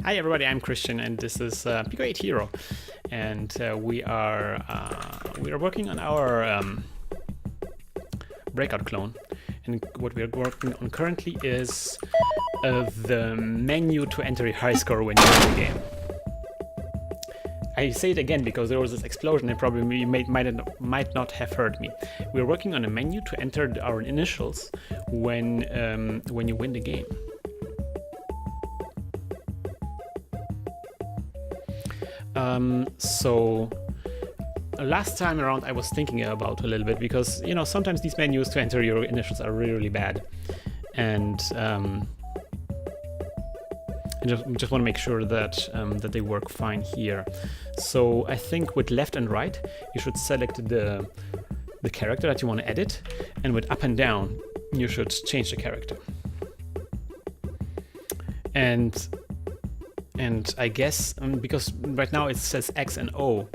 Hi everybody, I'm Christian and this is Pico-8 Hero, and we are working on our Breakout clone, and what we are working on currently is the menu to enter a high score when you win the game. I say it again because there was this explosion and probably you might not have heard me. We're working on a menu to enter our initials when you win the game. So last time around I was thinking about a little bit because, you know, sometimes these menus to enter your initials are really, really bad, and I just want to make sure that that they work fine here. So I think with left and right you should select the character that you want to edit, and with up and down you should change the character. And I guess because right now it says X and O,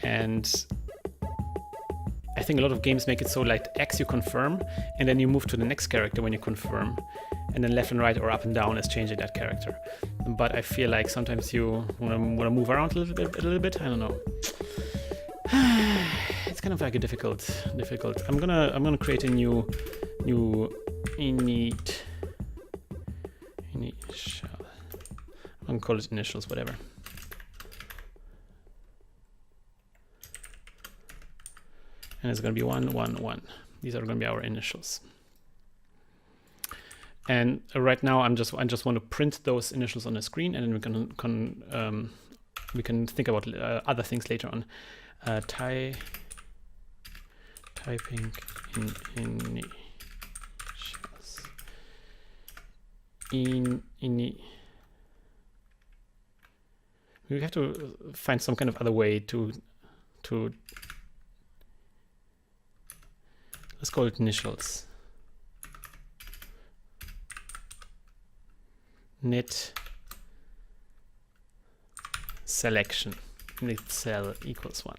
and I think a lot of games make it so like X you confirm and then you move to the next character when you confirm, and then left and right or up and down is changing that character. But I feel like sometimes you want to move around a little bit. I don't know. It's kind of like a difficult. I'm gonna create a new init. I'm gonna call it initials, whatever. And it's gonna be 1, 1, 1. These are gonna be our initials. And right now I just want to print those initials on the screen, and then we can think about other things later on. Typing in initials. We have to find some kind of other way to let's call it initials. Knit selection. Knit cell equals 1.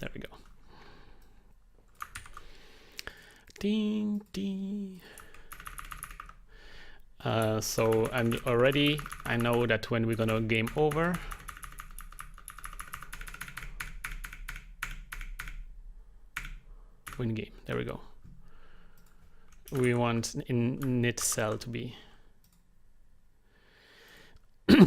There we go. Ding ding. So I know that when we're gonna game over, win game. There we go. We want init cell to be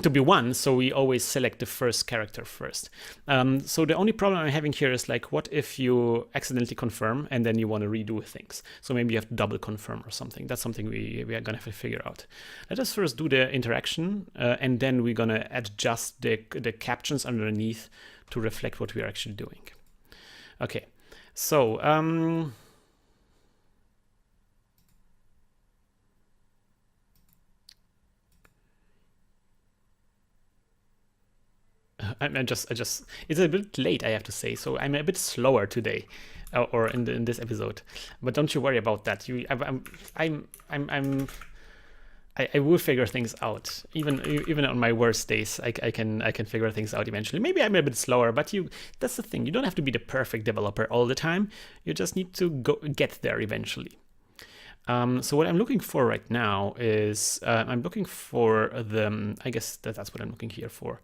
to be 1, so we always select the first character first. So the only problem I'm having here is like, what if you accidentally confirm and then you want to redo things? So maybe you have to double confirm or something. That's something we are gonna have to figure out. Let us first do the interaction, and then we're gonna adjust the captions underneath to reflect what we are actually doing. Okay, so I just it's a bit late, I have to say, so I'm a bit slower today, or in this episode. But don't you worry about that. I will figure things out. Even on my worst days, I can figure things out eventually. Maybe I'm a bit slower, but that's the thing. You don't have to be the perfect developer all the time. You just need to get there eventually. So what I'm looking for right now is I'm looking for the, I guess that's what I'm looking here for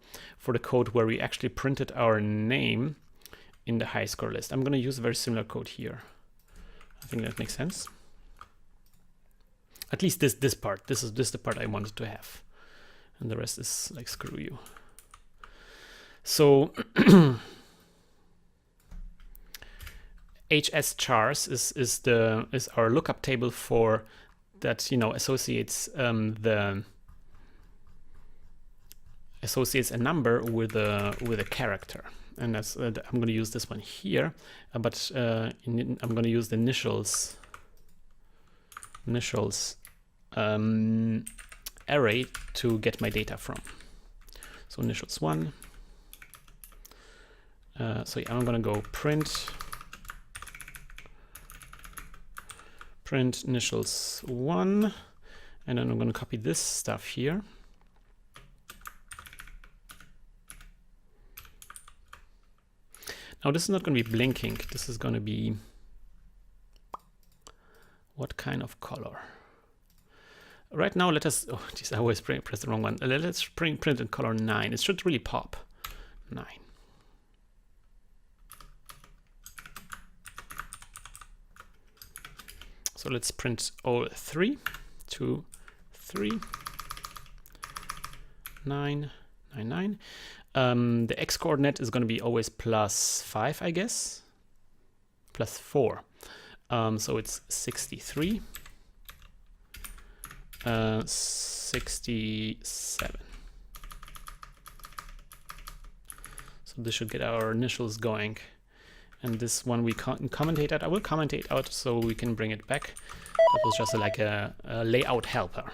the code where we actually printed our name in the high score list. I'm going to use a very similar code here. I think that makes sense. At least this part. This is the part I wanted to have, and the rest is like screw you. So HS chars is our lookup table for that, you know, associates a number with a character, and that's I'm going to use this one here, but I'm going to use the initials array to get my data from. So initials 1. So yeah, I'm going to go print initials 1, and then I'm going to copy this stuff here. Now this is not going to be blinking. This is going to be what kind of color? Right now, let us, oh geez, I always press the wrong one. Let's print in color 9. It should really pop. 9. So let's print all 3, 2, 3, 9, 9, 9. The x coordinate is going to be always +5, I guess. +4. So it's 63. 67. So this should get our initials going. And this one we can't commentate out. I will commentate out so we can bring it back. That was just like a layout helper.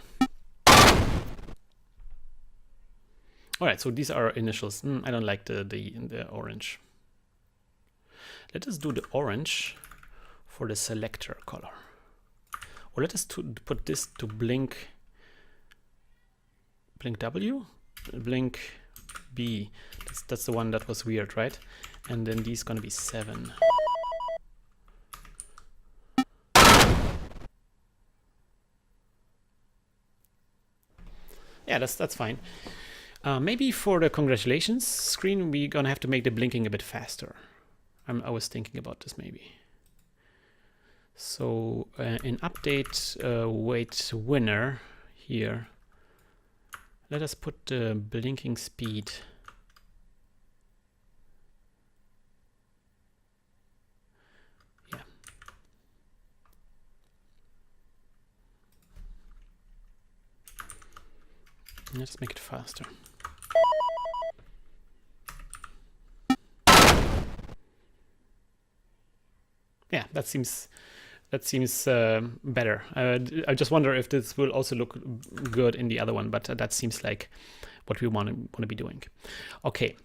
All right, so these are initials. I don't like the orange. Let us do the orange for the selector color. Or let us put this to blink W, blink B. That's the one that was weird, right? And then these gonna be 7. Yeah, that's fine. Maybe for the congratulations screen, we're gonna have to make the blinking a bit faster. I was thinking about this maybe. So in update weight winner here, let us put the blinking speed. Yeah. Let's make it faster. Yeah, that seems better. I just wonder if this will also look good in the other one, but that seems like what we want to be doing. Okay,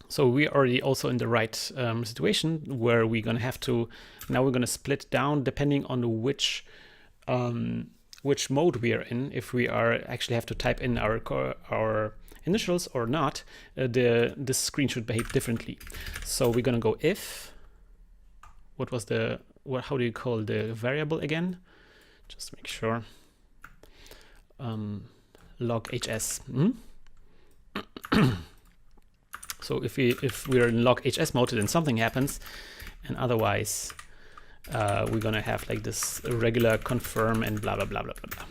so we're already also in the right situation where we're gonna have to, now we're gonna split down depending on which mode we are in. If we actually have to type in our initials or not, this screen should behave differently. So we're gonna go if, what was how do you call the variable again? Just make sure. Log HS. So if we're in log HS mode, then something happens, and otherwise we're gonna have like this regular confirm and blah blah blah blah blah blah.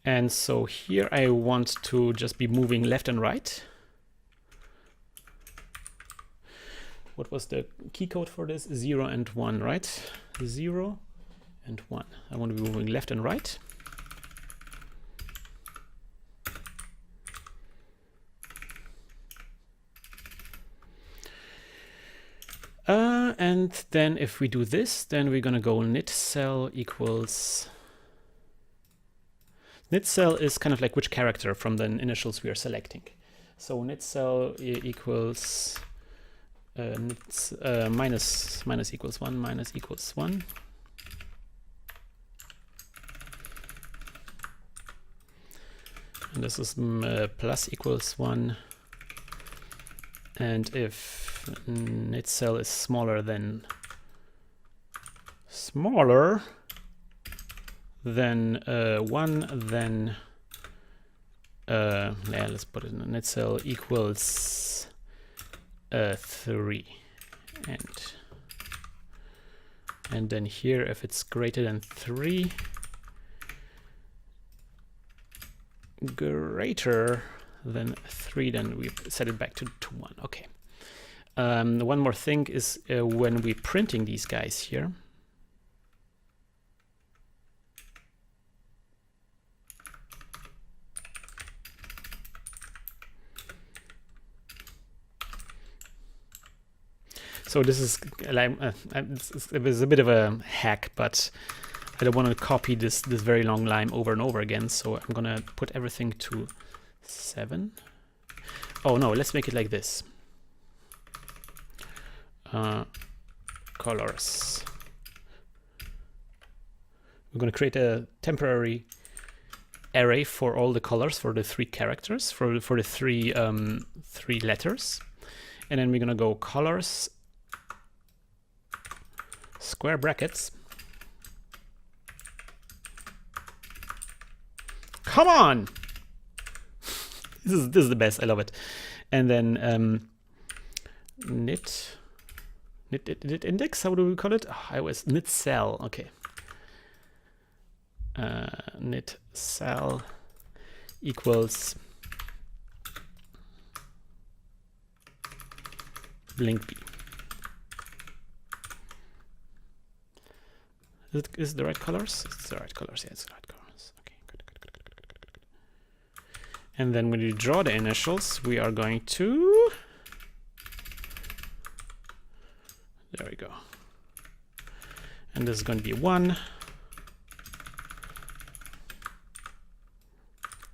And so here I want to just be moving left and right. What was the key code for this? 0 and 1, right? 0 and 1. I want to be moving left and right. And then if we do this, then we're going to go knit cell equals... Knit cell is kind of like which character from the initials we are selecting. So knit cell equals minus equals 1, minus equals 1. And this is plus equals 1. And if knit cell is smaller than 1, then yeah, let's put it in knit cell equals 3, and then here if it's greater than 3, then we set it back to 1. Okay. One more thing is when we're printing these guys here. So this is like it was a bit of a hack, but I don't want to copy this very long line over and over again. So I'm gonna put everything to 7. Oh no, let's make it like this. Colors. We're gonna create a temporary array for all the colors for the 3 characters, for the 3 letters, and then we're gonna go colors square brackets. Come on! This is the best. I love it. And then knit index. How do we call it? Oh, I always knit cell. Okay. Knit cell equals blink b. Is it the right colors? It's the right colors. Yeah, it's the right colors. Okay, good. And then when you draw the initials, we are going to. There we go. And this is going to be 1,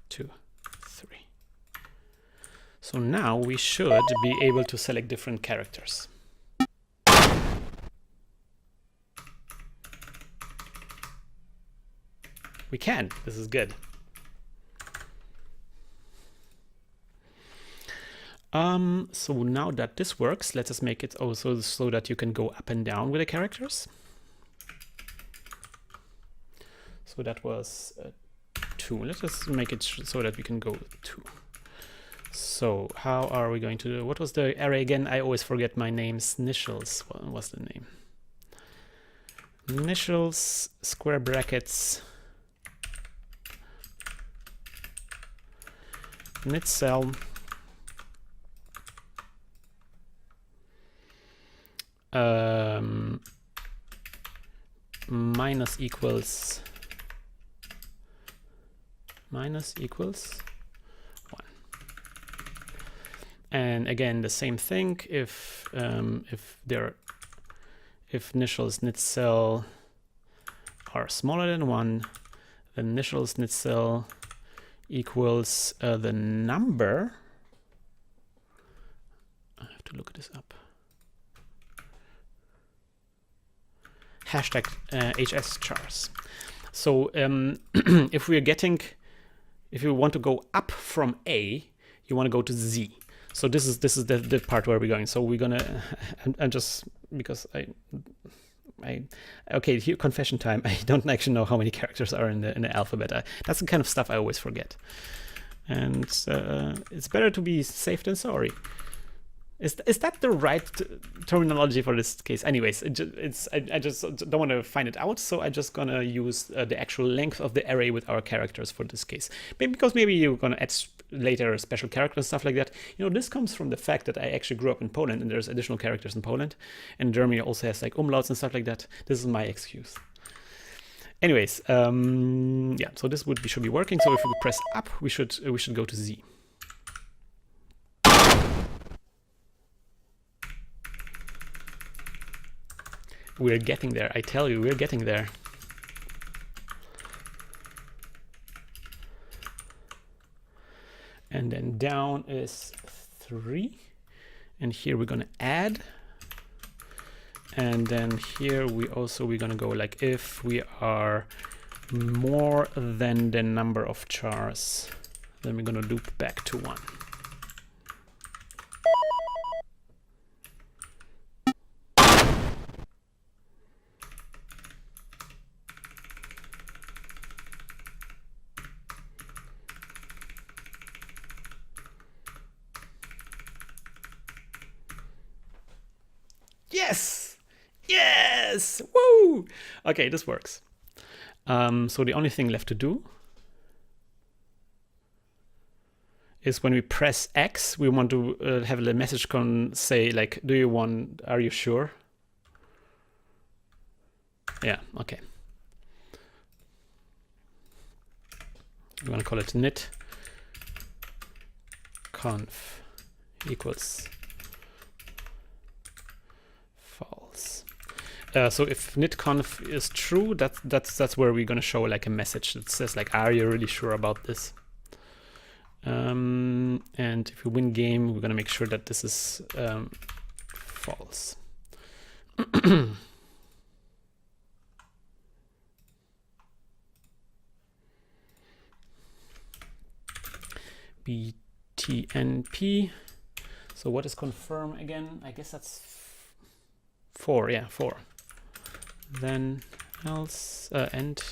2, 3. So now we should be able to select different characters. We can. This is good. So now that this works, let us make it also so that you can go up and down with the characters. So that was 2. Let us make it so that we can go 2. So how are we going to do? What was the array again? I always forget my names. Initials. What was the name? Initials, square brackets, knit cell, minus equals 1. And again, the same thing. If initials knit cell are smaller than 1, then initials knit cell equals the number. I have to look this up. Hashtag HS chars. So if you want to go up from A, you want to go to Z. So this is the part where we're going. So we're gonna, I'm just, because okay, here, confession time. I don't actually know how many characters are in the alphabet. That's the kind of stuff I always forget. And it's better to be safe than sorry. Is that the right terminology for this case? Anyways, I just don't want to find it out, so I'm just gonna use the actual length of the array with our characters for this case. Maybe because maybe you're gonna add later special characters and stuff like that. You know, this comes from the fact that I actually grew up in Poland, and there's additional characters in Poland, and Germany also has like umlauts and stuff like that. This is my excuse. Anyways, yeah. So this should be working. So if we press up, we should go to Z. We're getting there. I tell you, we're getting there. And then down is 3. And here we're going to add. And then here we're going to go like if we are more than the number of chars, then we're going to loop back to 1. Yes! Yes! Woo! Okay, this works. So the only thing left to do is when we press X, we want to have the message say like, are you sure? Yeah, okay. We want to call it knit conf equals false. So if knitconf is true, that's where we're going to show like a message that says like, are you really sure about this? And if we win game, we're going to make sure that this is false. BTNP. So what is confirm again? I guess that's 4. Yeah, 4. then else, and.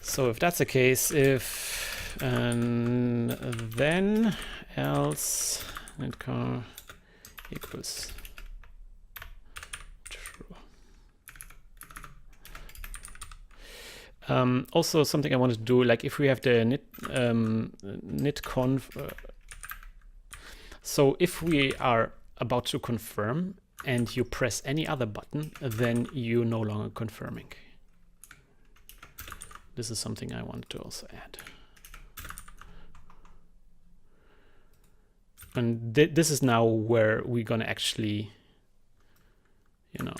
So if that's the case, if then else netcar equals true. Also, something I wanted to do, like if we have the nitconf. So if we are about to confirm and you press any other button, then you're no longer confirming. This is something I wanted to also add. And this is now where we're gonna actually, you know,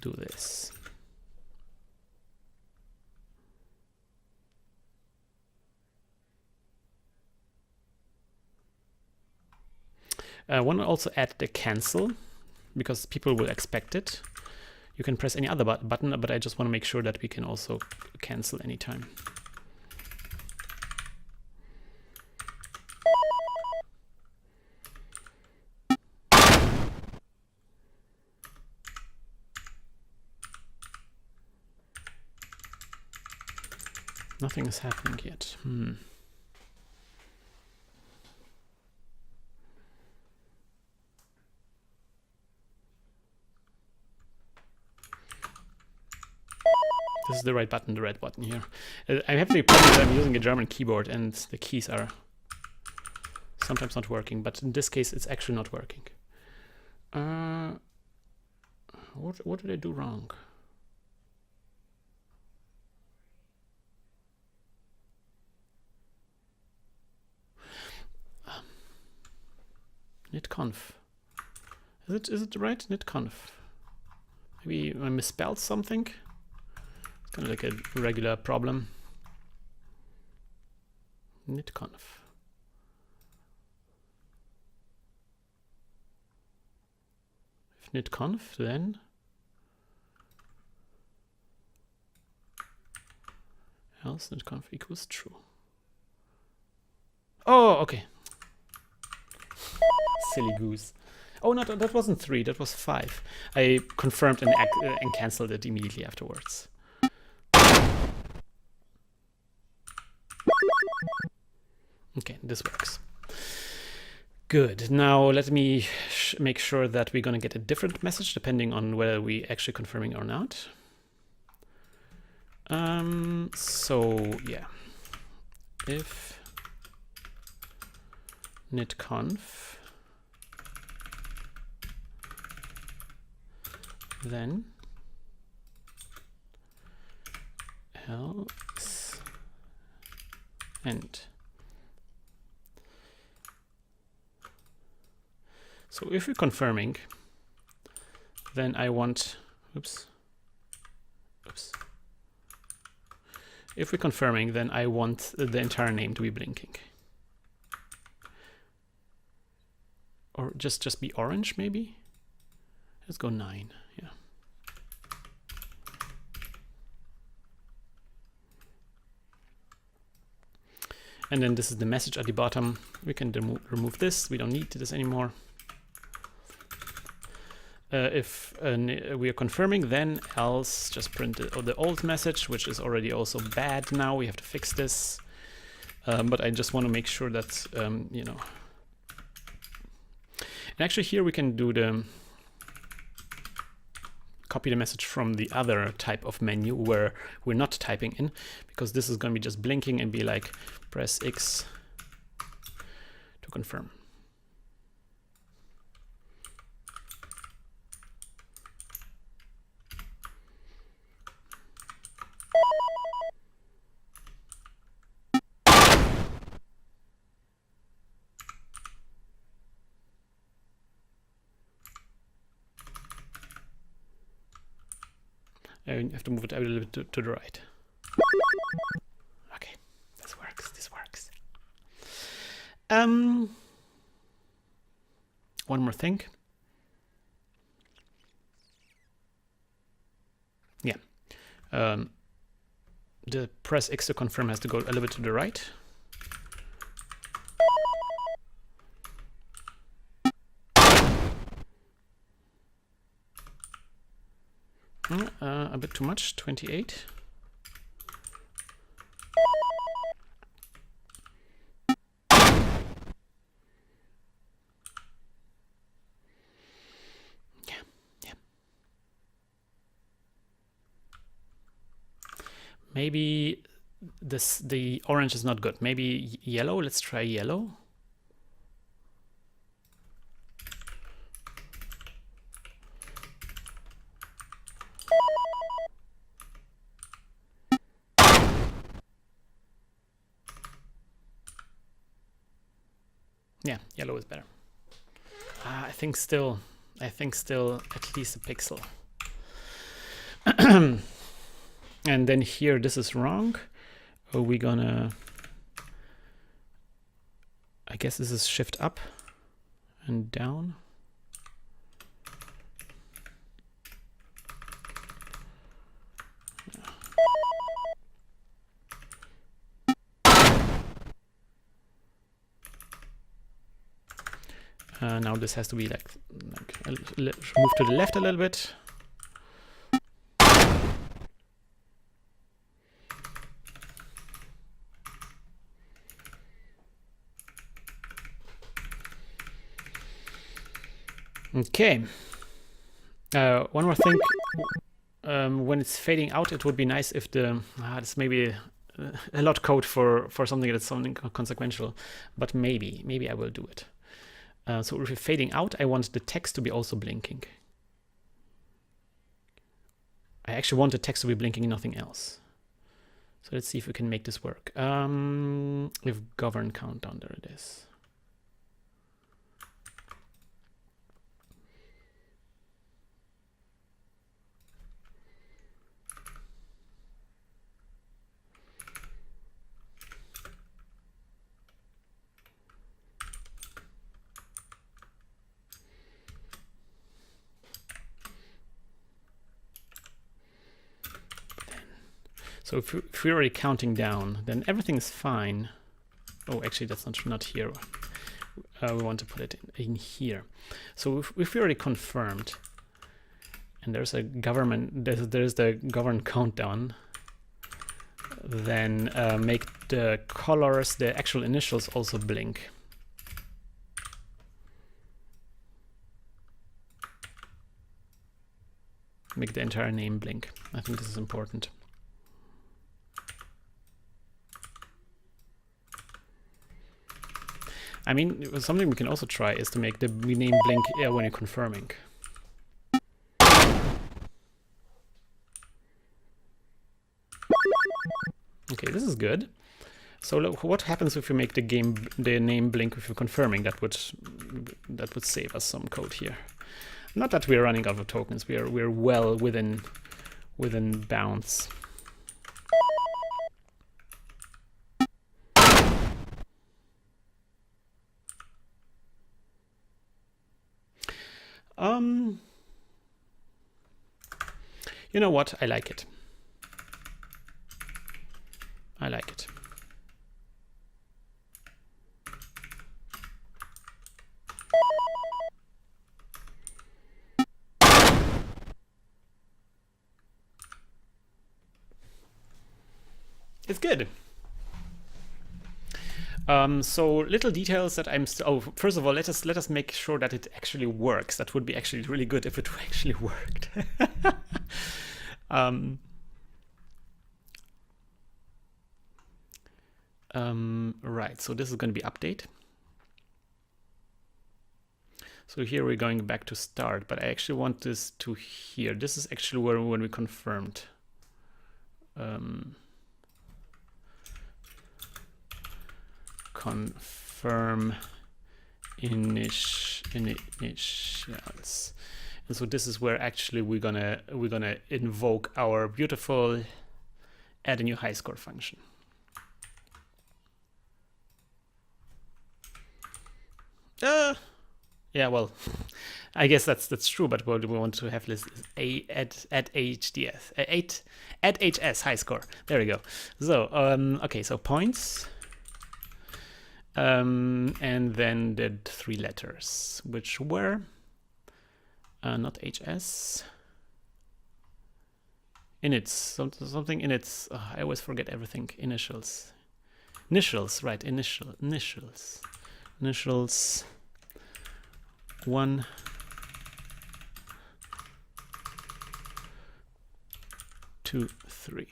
do this. I want to also add the cancel because people will expect it. You can press any other button, but I just want to make sure that we can also cancel anytime. Nothing is happening yet. This is the right button, the red button here. I have the problem that I'm using a German keyboard and the keys are sometimes not working, but in this case it's actually not working. What did I do wrong? Nitconf. Is it right? Nitconf. Maybe I misspelled something. It's kind of like a regular problem. Nitconf. If nitconf, then else nitconf equals true. Oh, okay. Silly goose. Oh, no, that wasn't 3, that was 5. I confirmed and canceled it immediately afterwards. Okay, this works. Good. Now let me make sure that we're going to get a different message depending on whether we actually confirming or not. So yeah, if nitconf, then else end. So if we're confirming, then I want, oops. If we're confirming, then I want the entire name to be blinking. Or just be orange, maybe? Let's go 9, yeah. And then this is the message at the bottom. We can remove this. We don't need this anymore. If we are confirming, then else just print the old message, which is already also bad now. We have to fix this. But I just want to make sure that, you know. And actually here we can do the copy the message from the other type of menu where we're not typing in, because this is going to be just blinking and be like, press X to confirm. I have to move it a little bit to the right. Okay, this works. One more thing. Yeah. The press X to confirm has to go a little bit to the right. A bit too much, 28. Yeah. Maybe the orange is not good. Maybe yellow. Let's try yellow. Yeah, yellow is better. I think still at least a pixel. And then here, this is wrong. Are we gonna? I guess this is shift up and down. Now this has to be like move to the left a little bit. Okay. One more thing. When it's fading out, it would be nice if the this may be a lot code for something that's something consequential, but maybe I will do it. So if we're fading out, I want the text to be also blinking. I actually want the text to be blinking, nothing else. So let's see if we can make this work. With govern countdown, there it is. So if we're already counting down, then everything is fine. Oh, actually, that's not here. We want to put it in here. So if we already confirmed, and there's a there's the govern countdown, then make the colors, the actual initials, also blink. Make the entire name blink. I think this is important. I mean, something we can also try is to make the name blink when you're confirming. Okay, this is good. So look, what happens if you make the name blink if you're confirming? That would save us some code here. Not that we're running out of tokens. We're well within bounds. You know what? I like it. I like it. It's good. So little details that I'm still. Oh, first of all, let us make sure that it actually works. That would be actually really good if it actually worked. Right. So this is going to be update. So here we're going back to start, but I actually want this to here. This is actually when we confirmed. Confirm initials, and so this is where actually we're gonna invoke our beautiful add a new high score function. Yeah, well, I guess that's true, but what we want to have is add HDS, add HS high score. There we go. So okay, so points. And then the 3 letters, which were not HS, inits, something inits. I always forget everything. Initials, right? Initials. 1, 2, 3.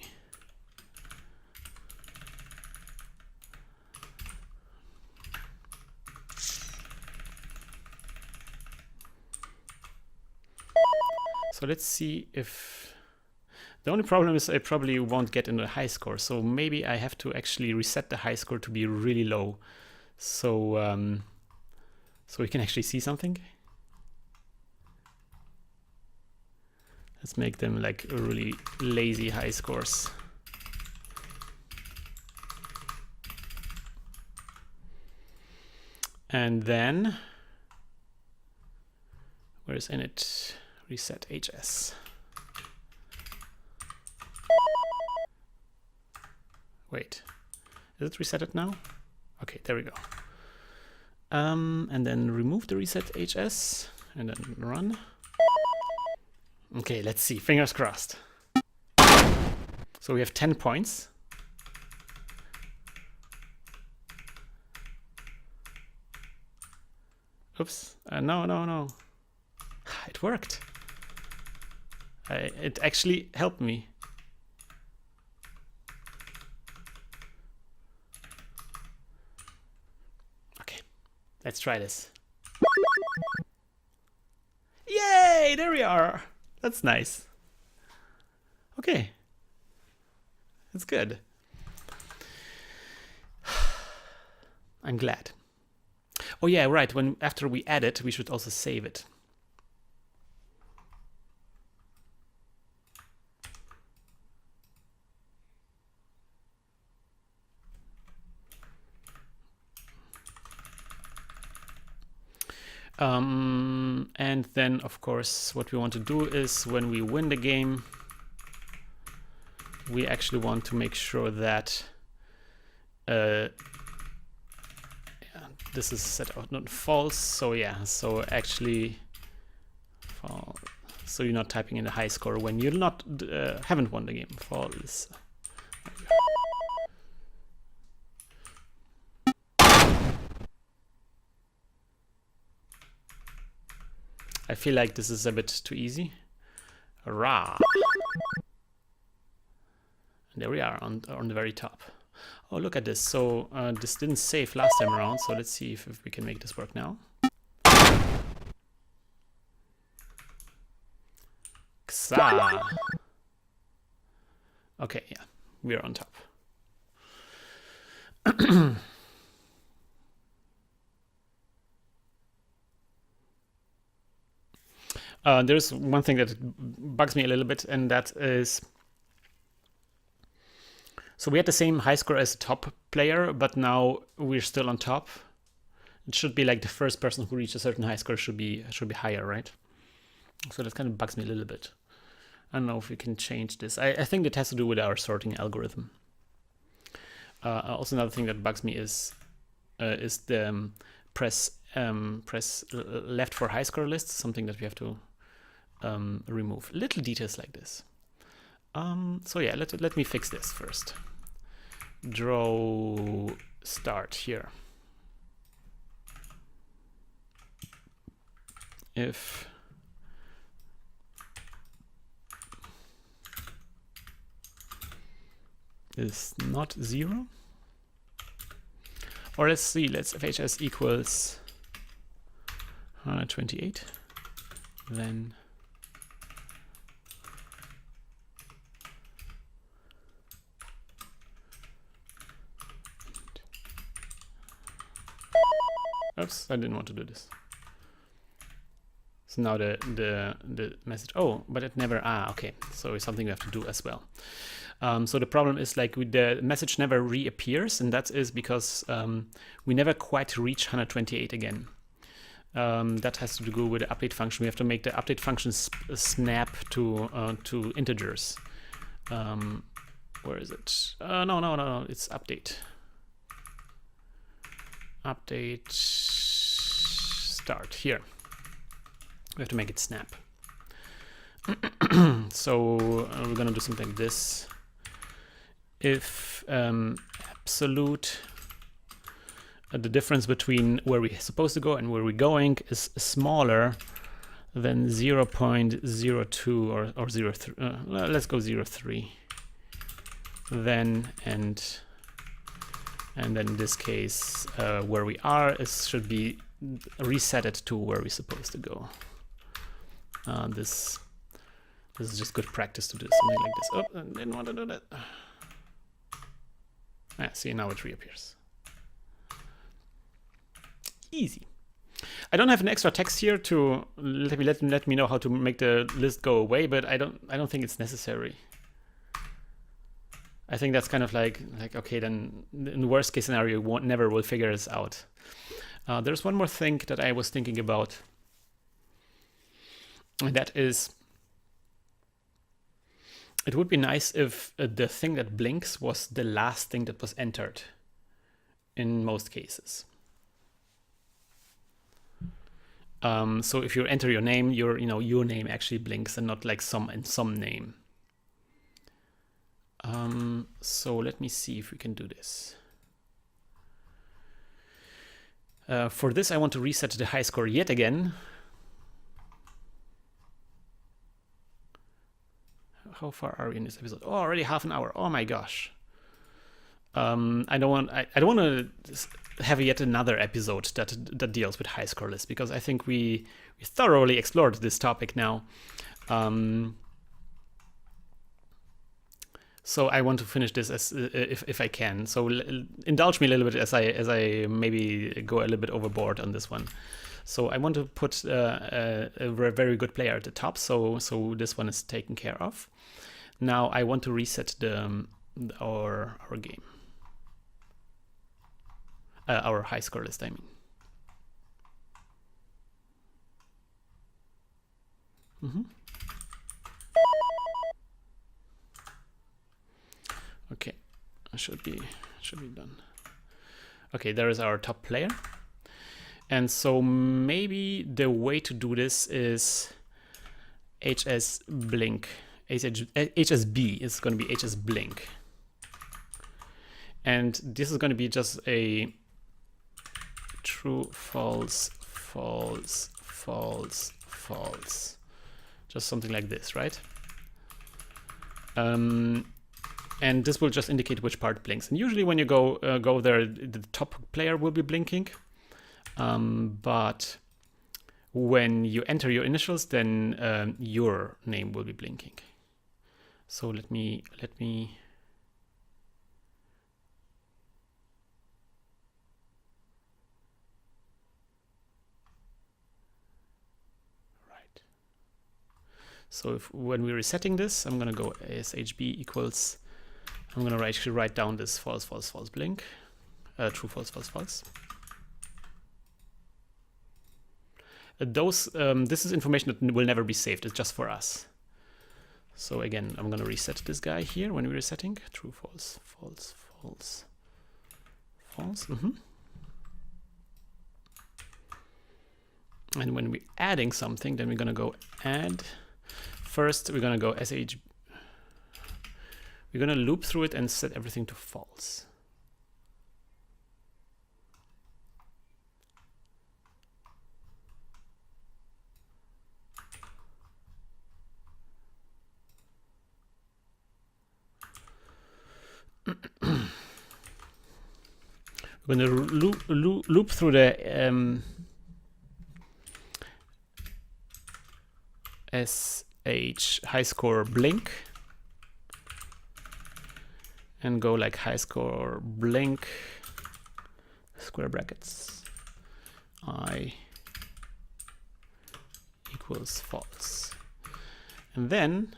So let's see if the only problem is I probably won't get into a high score. So maybe I have to actually reset the high score to be really low. So so we can actually see something. Let's make them like really lazy high scores. And then, where is init? Reset HS. Wait, is it resetted now? Okay, there we go. And then remove the reset HS and then run. Okay, let's see, fingers crossed. So we have 10 points. Oops, no. It worked. It actually helped me. Okay, let's try this. Yay, there we are. That's nice. Okay, that's good. I'm glad. Oh yeah, right, after we add it, we should also save it. And then, of course, what we want to do is when we win the game, we actually want to make sure that this is set out not false. So yeah, so actually false. So you're not typing in a high score when you're not haven't won the game. False. I feel like this is a bit too easy. Hurrah! And there we are on the very top. Oh, look at this. So this didn't save last time around. So let's see if we can make this work now. Xa. Okay, yeah, we're on top. There's one thing that bugs me a little bit, and that is, so we had the same high score as the top player, but now we're still on top. It should be like the first person who reached a certain high score should be higher, right? So that kind of bugs me a little bit. I don't know if we can change this. I think it has to do with our sorting algorithm. Also, another thing that bugs me is the press left for high score lists, something that we have to remove. Little details like this. So yeah, let me fix this first. Draw start here. If is not 0, or let's see, let's FHS equals 128, then oops, I didn't want to do this. So now the message, oh, but it never, okay, so it's something we have to do as well. So the problem is like the message never reappears, and that is because we never quite reach 128 again. That has to do with the update function. We have to make the update function snap to integers. Where is it? No, it's update. Update start here. We have to make it snap. So we're gonna do something like this. If absolute the difference between where we're supposed to go and where we're going is smaller than 0.02 or 0.3, let's go 0.3, then and then in this case where we are should be reset to where we're supposed to go. This is just good practice to do something like this. Oh, I didn't want to do that. See, now it reappears. Easy. I don't have an extra text here to let me know how to make the list go away, but I don't think it's necessary. I think that's kind of like okay, then in the worst case scenario, you never will figure this out. There's one more thing that I was thinking about, and that is, it would be nice if the thing that blinks was the last thing that was entered in most cases. So if you enter your name, your name actually blinks and not like some name. So let me see if we can do this. For this, I want to reset the high score yet again. How far are we in this episode? Oh, already half an hour. Oh my gosh. I don't want to have yet another episode that deals with high score lists, because I think we thoroughly explored this topic now. So I want to finish this as if I can. So indulge me a little bit as I maybe go a little bit overboard on this one. So I want to put a very good player at the top. So this one is taken care of. Now I want to reset our game. Our high score list, I mean. Okay, should be done. Okay, there is our top player. And so maybe the way to do this is HS blink. HSB is going to be HS blink. And this is going to be just a true, false, false, false, false. Just something like this, right? And this will just indicate which part blinks. And usually when you go there, the top player will be blinking. But when you enter your initials, then your name will be blinking. So let me. Right. So when we're resetting this, I'm gonna go shb equals. I'm gonna actually write down this false, false, false blink, true, false, false, false. This is information that will never be saved. It's just for us. So again, I'm gonna reset this guy here when we're resetting. True, false, false, false, false. And when we're adding something, then we're gonna go add. First, we're gonna go sh. We're gonna loop through it and set everything to false. We're going to loop through the sh high score blink and go like high score blink square brackets I equals false, and then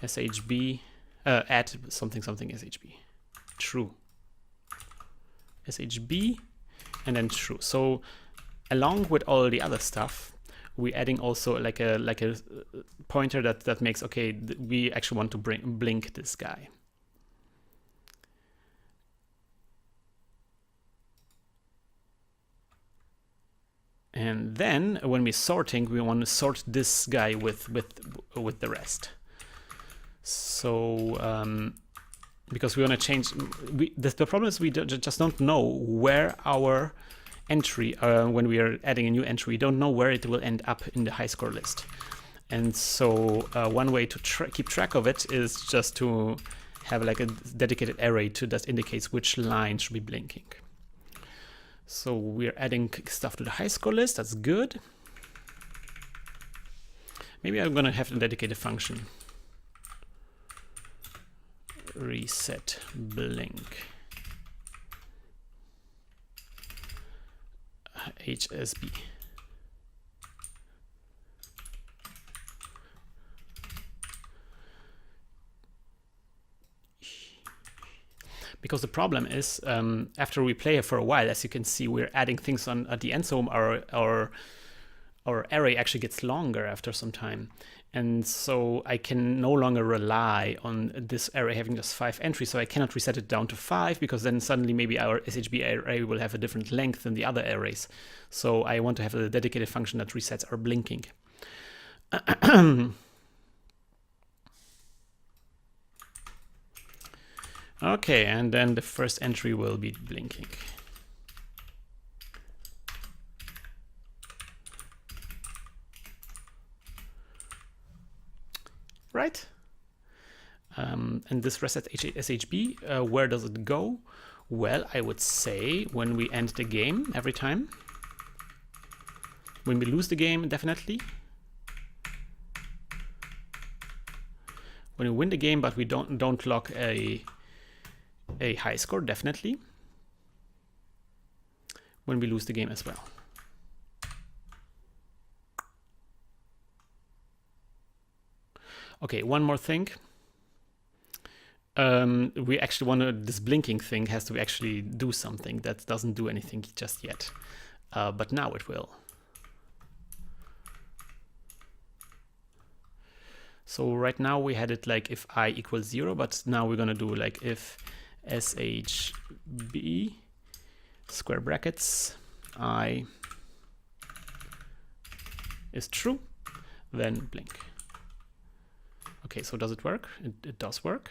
shb add something shb true, shb and then true. So along with all the other stuff, we're adding also like a pointer that makes, okay, we actually want to blink this guy. And then when we're sorting, we want to sort this guy with the rest. So because we want to change, the problem is we just don't know where our entry, when we are adding a new entry, we don't know where it will end up in the high score list. And so one way to keep track of it is just to have like a dedicated array that indicates which line should be blinking. So we're adding stuff to the high score list. That's good. Maybe I'm going to have a dedicated function. Reset blink HSB. Because the problem is, after we play for a while, as you can see, we're adding things on at the end, so our array actually gets longer after some time. And so I can no longer rely on this array having just 5 entries, so I cannot reset it down to 5, because then suddenly maybe our SHB array will have a different length than the other arrays. So I want to have a dedicated function that resets our blinking. Okay, and then the first entry will be blinking. Right? And this reset SHB, where does it go? Well, I would say when we end the game every time. When we lose the game, definitely. When we win the game, but we don't log a high score, definitely. When we lose the game as well. Okay, one more thing. We actually want this blinking thing has to actually do something. That doesn't do anything just yet, but now it will. So right now we had it like if I equals 0, but now we're gonna do like if SHB square brackets I is true, then blink. Okay, so does it work? It does work.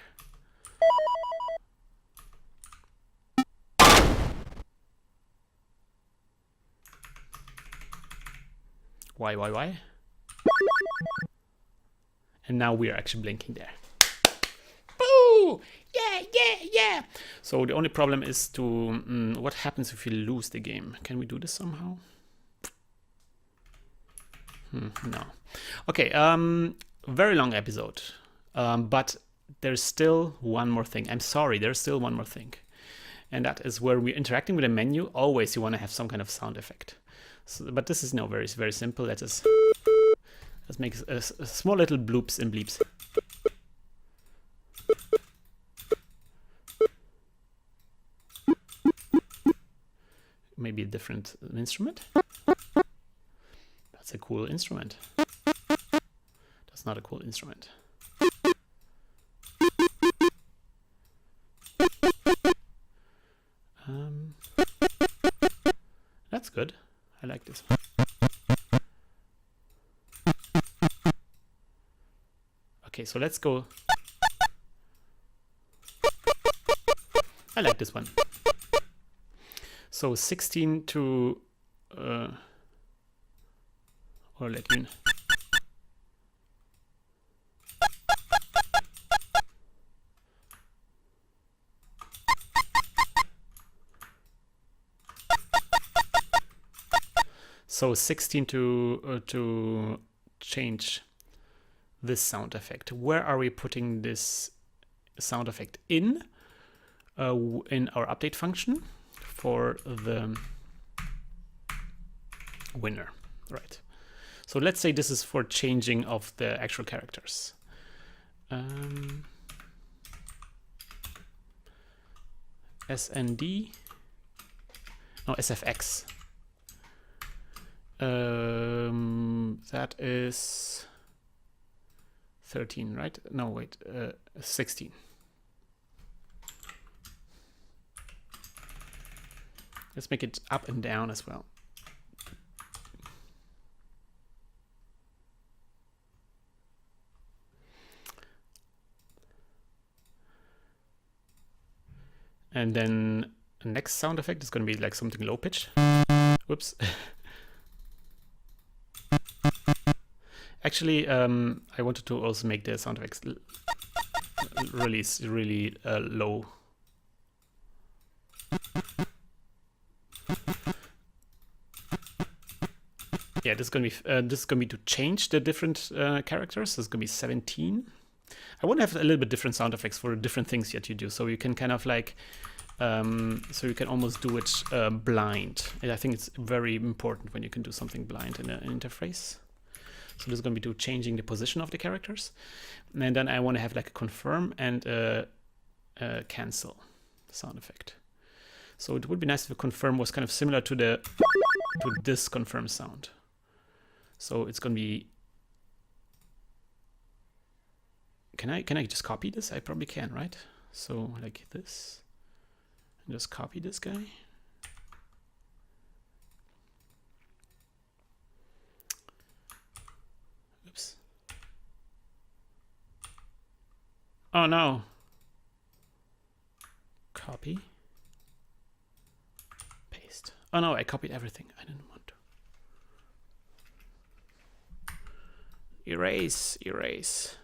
Why? And now we are actually blinking there. Boo! Yeah! So the only problem is to what happens if we lose the game? Can we do this somehow? No. Okay, very long episode. But there's still one more thing. I'm sorry, there's still one more thing. And that is where we're interacting with a menu. Always you want to have some kind of sound effect. So, but this is now very, very simple. Let's make a small little bloops and bleeps. Maybe a different instrument. That's a cool instrument. That's not a cool instrument. That's good. I like this. Okay, so let's go. I like this one. So 16 to or let me. So 16 to change this sound effect. Where are we putting this sound effect in? In our update function for the winner, right? So let's say this is for changing of the actual characters. SND, no, SFX. That is 13, right? No, wait, 16. Let's make it up and down as well. And then the next sound effect is going to be like something low pitch. Whoops. Actually, I wanted to also make the sound effects really low. Yeah, this is gonna be to change the different characters. This is gonna be 17. I want to have a little bit different sound effects for different things that you do, so you can kind of like, so you can almost do it blind. And I think it's very important when you can do something blind in an interface. So this is going to be to changing the position of the characters, and then I want to have like a confirm and a cancel sound effect. So it would be nice if a confirm was kind of similar to this confirm sound. So it's going to be. Can I just copy this? I probably can, right? So like this, and just copy this guy. Oops. Oh no. Copy. Paste. Oh no, I copied everything. I didn't want to. Erase, erase.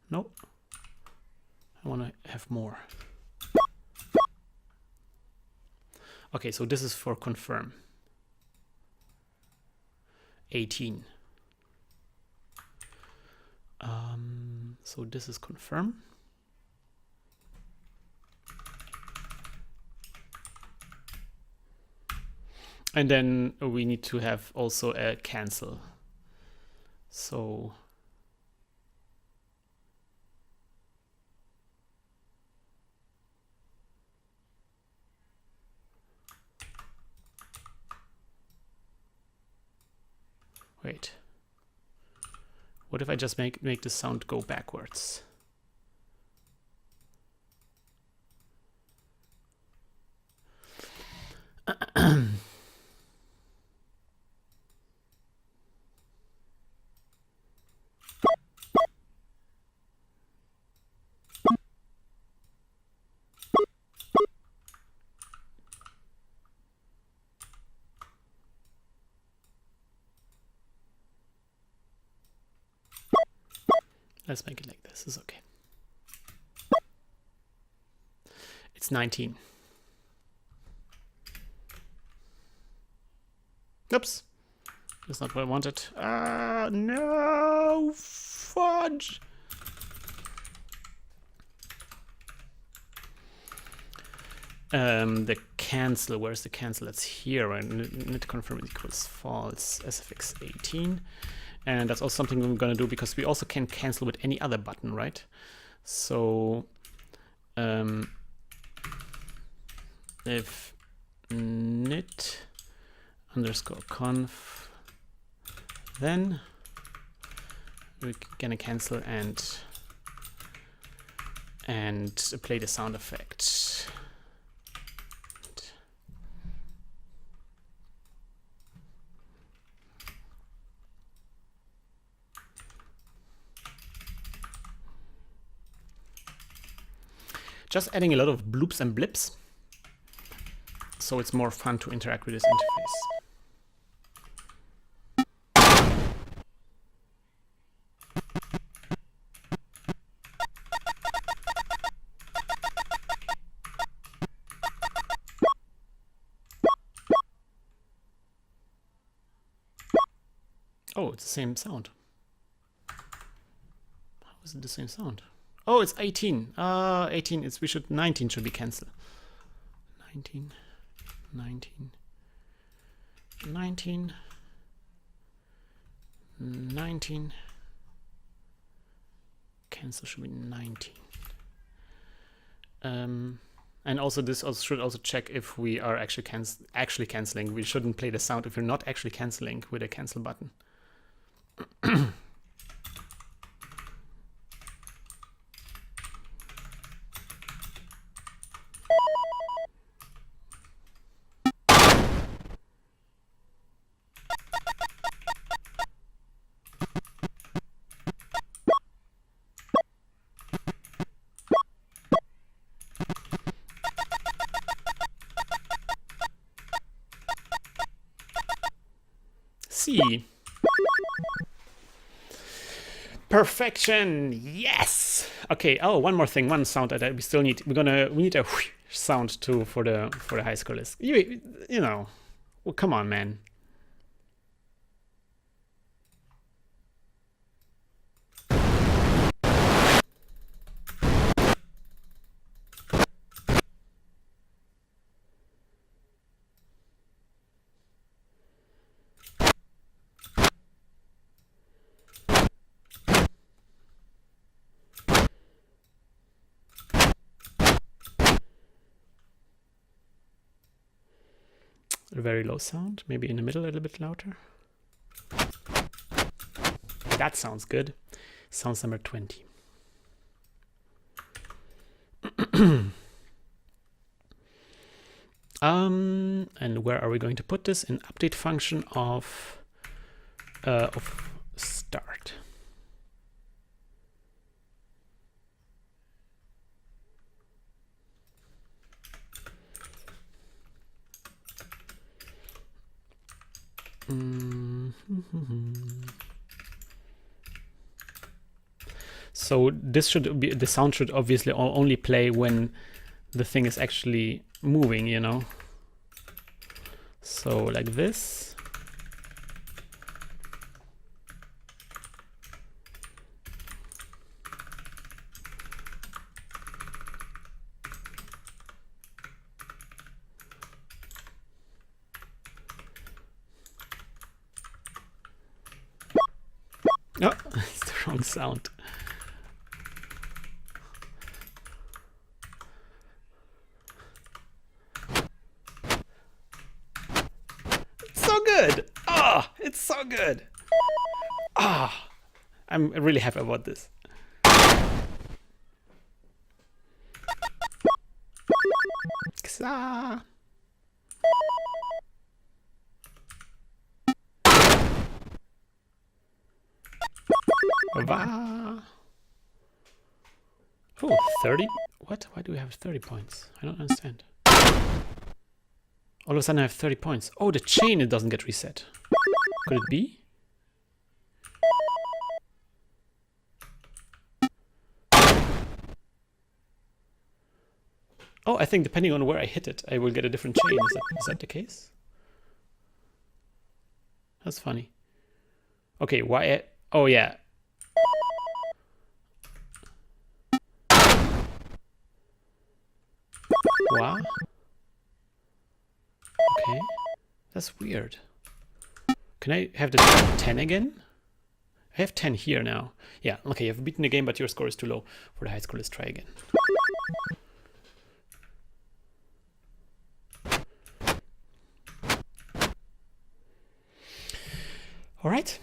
Nope. I want to have more. Okay, so this is for confirm. 18. So this is confirm. And then we need to have also a cancel. So wait. What if I just make the sound go backwards? Let's make it like this. This is okay. It's 19. Oops. That's not what I wanted. Ah, no! Fudge! The cancel, where's the cancel? That's here, right? Net confirm equals false, sfx 18. And that's also something we're going to do because we also can cancel with any other button, right? So if init underscore conf, then we're going to cancel and play the sound effect. Just adding a lot of bloops and blips, so it's more fun to interact with this interface. Oh, it's the same sound. How is it the same sound? Oh, it's 18. 18 is 19 should be cancelled. 19, 19, 19, 19. Cancel should be 19. And also this should also check if we are actually canceling. We shouldn't play the sound if we're not actually canceling with a cancel button. see. Perfection, yes. Okay. Oh, one more thing, one sound that we still need. We need a whoosh sound too for the high score list. You know, well, come on, man. A very low sound, maybe in the middle a little bit louder. That sounds good. Sounds number 20. And where are we going to put this? In update function of start. So this should be, the sound should obviously only play when the thing is actually moving, you know. So like this. Oh, it's the wrong sound. It's so good. Ah, oh, it's so good. Ah, oh, I'm really happy about this. Xa. Oh, 30? What? Why do we have 30 points? I don't understand. All of a sudden I have 30 points. Oh, the chain, it doesn't get reset. Could it be? Oh, I think depending on where I hit it, I will get a different chain. Is that the case? That's funny. Okay, why? Oh, yeah. Wow. Okay. That's weird. Can I have the 10 again? I have 10 here now. Yeah, okay, you've beaten the game, but your score is too low for the high score. Let's try again. All right.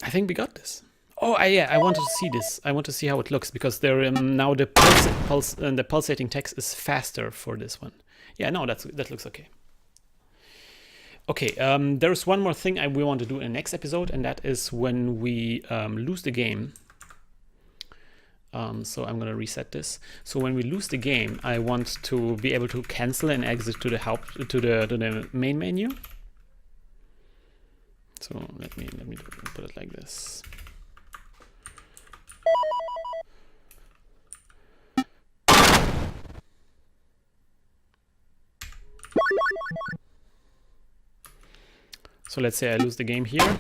I think we got this. Oh, yeah, I wanted to see this. I want to see how it looks because there now the pulsating text is faster for this one. Yeah, no, that looks okay. Okay, there's one more thing we want to do in the next episode, and that is when we lose the game. So I'm gonna reset this. So when we lose the game, I want to be able to cancel and exit to the main menu. So let me put it like this. So let's say I lose the game here.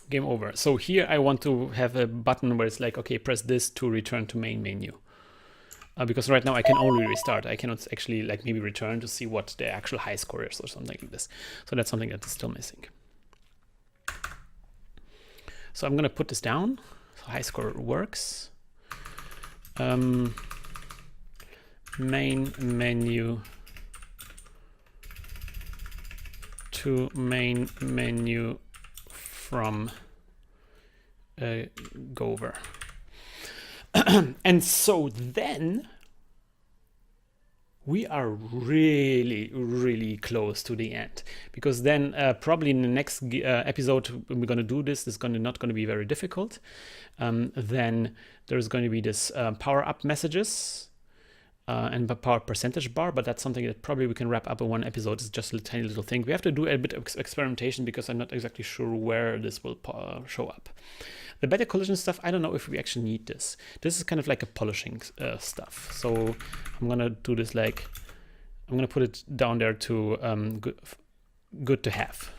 Game over. So here I want to have a button where it's like, okay, press this to return to main menu. Because right now I can only restart. I cannot actually like maybe return to see what the actual high score is or something like this. So that's something that is still missing. So I'm gonna put this down. So high score works. Main menu to main menu from Gover. And so then we are really close to the end, because then probably in the next episode we're going to do this. It's not going to be very difficult. Then there's going to be this power up messages and the power percentage bar, but that's something that probably we can wrap up in one episode. It's just a tiny little thing. We have to do a bit of experimentation because I'm not exactly sure where this will show up. The better collision stuff, I don't know if we actually need this. This is kind of like a polishing stuff. So I'm gonna do this like, I'm gonna put it down there to good to have.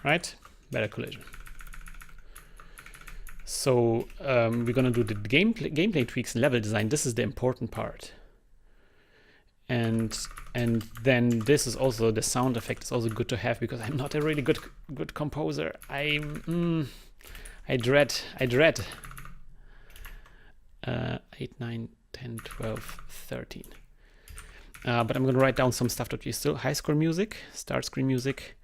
Right? Better collision. So we're gonna do the gameplay tweaks and level design. This is the important part. And then this is also, the sound effect is also good to have, because I'm not a really good composer. I dread 8, 9, 10, 12, 13. But I'm gonna write down some stuff that we still, high score music, start screen music,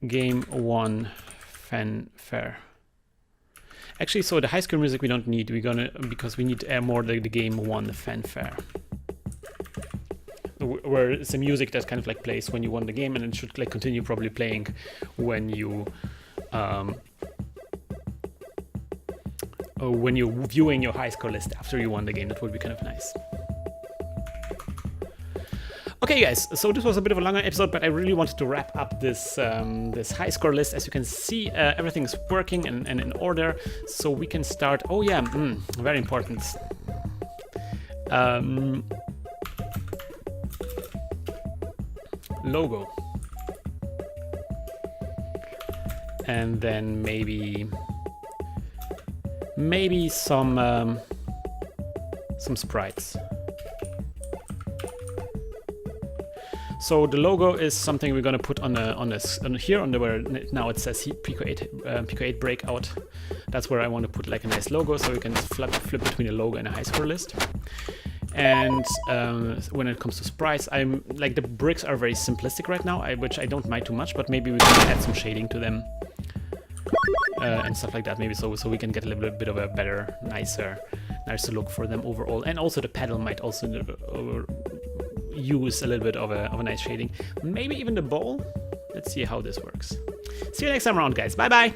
game 1 fanfare. Actually, so the high score music we don't need. Because we need more the game 1 fanfare, where it's a music that kind of like plays when you won the game, and it should like continue probably playing when you're viewing your high score list after you won the game. That would be kind of nice. Okay, guys, so this was a bit of a longer episode, but I really wanted to wrap up this this high score list. As you can see, everything's working and in order, so we can start. Oh yeah, very important. Logo. And then maybe some sprites. So the logo is something we're going to put on here where now it says Pico-8 Breakout. That's where I want to put like a nice logo, so we can flip between a logo and a high score list. And when it comes to sprites, I'm like, the bricks are very simplistic right now, which I don't mind too much, but maybe we can add some shading to them and stuff like that. Maybe so we can get a little bit of a better, nicer look for them overall. And also the pedal might also use a little bit of a nice shading. Maybe even the bowl. Let's see how this works. See you next time around, guys. Bye bye.